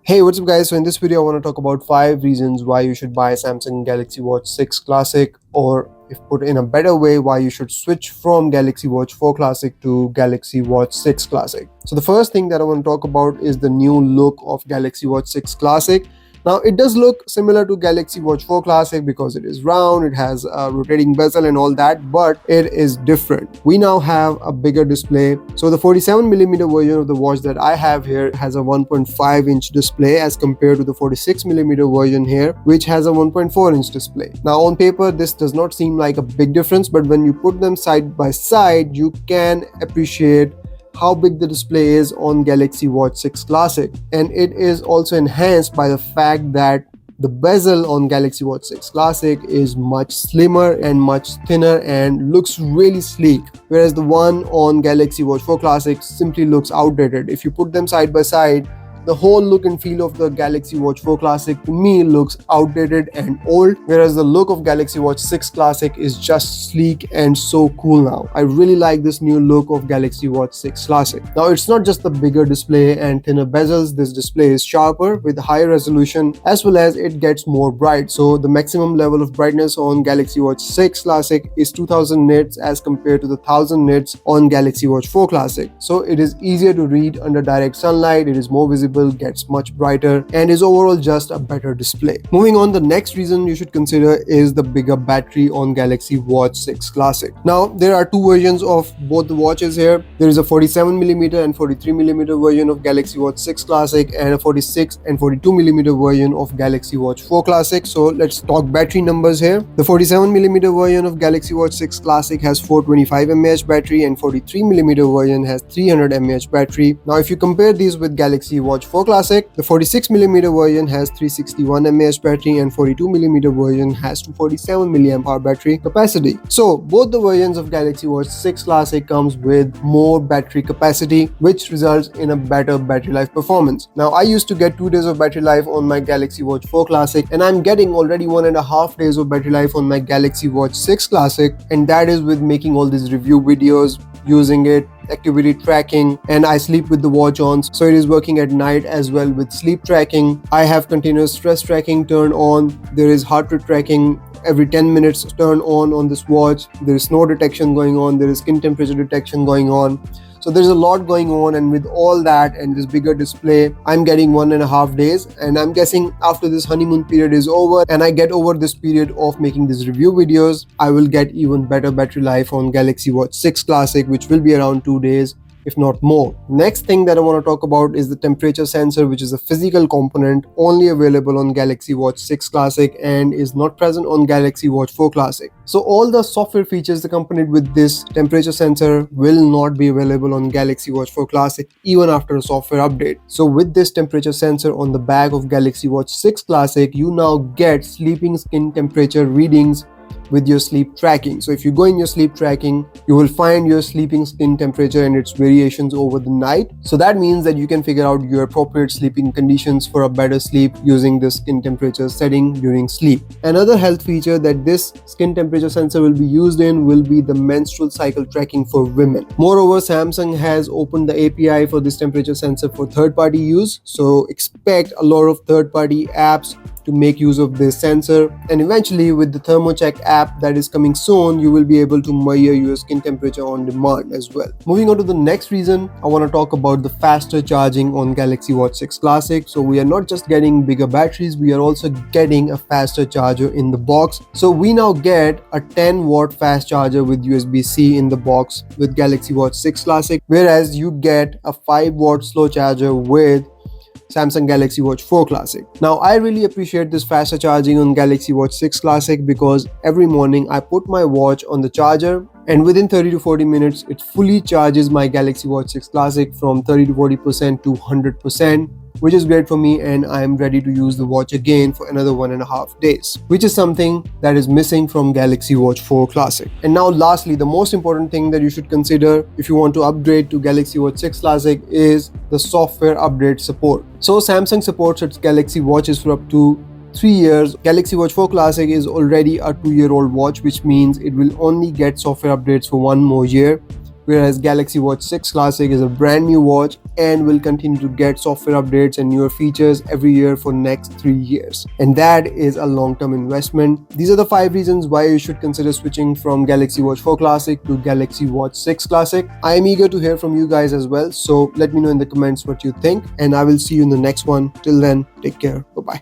Hey, what's up guys? So in this video, I want to talk about 5 reasons why you should buy Samsung Galaxy Watch 6 Classic, or if put in a better way, why you should switch from Galaxy Watch 4 Classic to Galaxy Watch 6 Classic. So the first thing that I want to talk about is the new look of Galaxy Watch 6 Classic. Now it does look similar to Galaxy Watch 4 Classic because it is round, it has a rotating bezel and all that, but it is different. We now have a bigger display. So the 47mm version of the watch that I have here has a 1.5-inch display as compared to the 46mm version here, which has a 1.4-inch display. Now on paper, this does not seem like a big difference, but when you put them side by side, you can appreciate how big the display is on Galaxy Watch 6 Classic, and it is also enhanced by the fact that the bezel on Galaxy Watch 6 Classic is much slimmer and much thinner and looks really sleek, whereas the one on Galaxy Watch 4 Classic simply looks outdated. If you put them side by side, the whole look and feel of the Galaxy Watch 4 Classic to me looks outdated and old, whereas the look of Galaxy Watch 6 Classic is just sleek and so cool now. I really like this new look of Galaxy Watch 6 Classic. Now it's not just the bigger display and thinner bezels, this display is sharper with higher resolution as well as it gets more bright. So the maximum level of brightness on Galaxy Watch 6 Classic is 2000 nits as compared to the 1000 nits on Galaxy Watch 4 Classic. So it is easier to read under direct sunlight, it is more visible, gets much brighter, and is overall just a better display. Moving on, the next reason you should consider is the bigger battery on Galaxy Watch 6 Classic. Now there are two versions of both the watches here. There is a 47mm and 43mm version of Galaxy Watch 6 Classic and a 46 and 42mm version of Galaxy Watch 4 Classic. So let's talk battery numbers here. The 47mm version of Galaxy Watch 6 Classic has 425 mAh battery and 43mm version has 300 mAh battery. Now if you compare these with Galaxy Watch 4 Classic, the 46mm version has 361 mAh battery and 42mm version has 247 mAh battery capacity. So both the versions of Galaxy Watch 6 Classic comes with more battery capacity, which results in a better battery life performance. Now I used to get 2 days of battery life on my Galaxy Watch 4 Classic, and I'm getting already 1.5 days of battery life on my Galaxy Watch 6 Classic, and that is with making all these review videos, using it, activity tracking, and I sleep with the watch on, so it is working at night as well with sleep tracking. I have continuous stress tracking turned on. There is heart rate tracking every 10 minutes turned on this watch. There is snow detection going on, there is skin temperature detection going on. So there's a lot going on, and with all that and this bigger display, I'm getting 1.5 days, and I'm guessing after this honeymoon period is over and I get over this period of making these review videos, I will get even better battery life on Galaxy Watch 6 Classic, which will be around 2 days, if not more. Next thing that I want to talk about is the temperature sensor, which is a physical component only available on Galaxy Watch 6 Classic and is not present on Galaxy Watch 4 Classic. So all the software features accompanied with this temperature sensor will not be available on Galaxy Watch 4 Classic even after a software update. So with this temperature sensor on the back of Galaxy Watch 6 Classic, you now get sleeping skin temperature readings with your sleep tracking. So if you go in your sleep tracking, you will find your sleeping skin temperature and its variations over the night. So that means that you can figure out your appropriate sleeping conditions for a better sleep using the skin temperature setting during sleep. Another health feature that this skin temperature sensor will be used in will be the menstrual cycle tracking for women. Moreover, Samsung has opened the API for this temperature sensor for third-party use, so expect a lot of third-party apps to make use of this sensor, and eventually with the ThermoCheck app that is coming soon, you will be able to measure your skin temperature on demand as well. Moving on to the next reason, I want to talk about the faster charging on Galaxy Watch 6 Classic. So we are not just getting bigger batteries, we are also getting a faster charger in the box. So we now get a 10-watt fast charger with USB-C in the box with Galaxy Watch 6 Classic, whereas you get a 5-watt slow charger with Samsung Galaxy Watch 4 Classic. Now I really appreciate this faster charging on Galaxy Watch 6 Classic because every morning I put my watch on the charger, and within 30 to 40 minutes it fully charges my Galaxy Watch 6 Classic from 30 to 40% to 100%, which is great for me, and I am ready to use the watch again for another 1.5 days, which is something that is missing from Galaxy Watch 4 Classic. And now lastly, the most important thing that you should consider if you want to upgrade to Galaxy Watch 6 Classic is the software update support. So Samsung supports its Galaxy watches for up to 3 years. Galaxy Watch 4 Classic is already a 2-year-old watch, which means it will only get software updates for 1 more year. whereas Galaxy Watch 6 Classic is a brand new watch and will continue to get software updates and newer features every year for next 3 years. And that is a long-term investment. These are the 5 reasons why you should consider switching from Galaxy Watch 4 Classic to Galaxy Watch 6 Classic. I am eager to hear from you guys as well, so let me know in the comments what you think, and I will see you in the next one. Till then, take care. Bye-bye.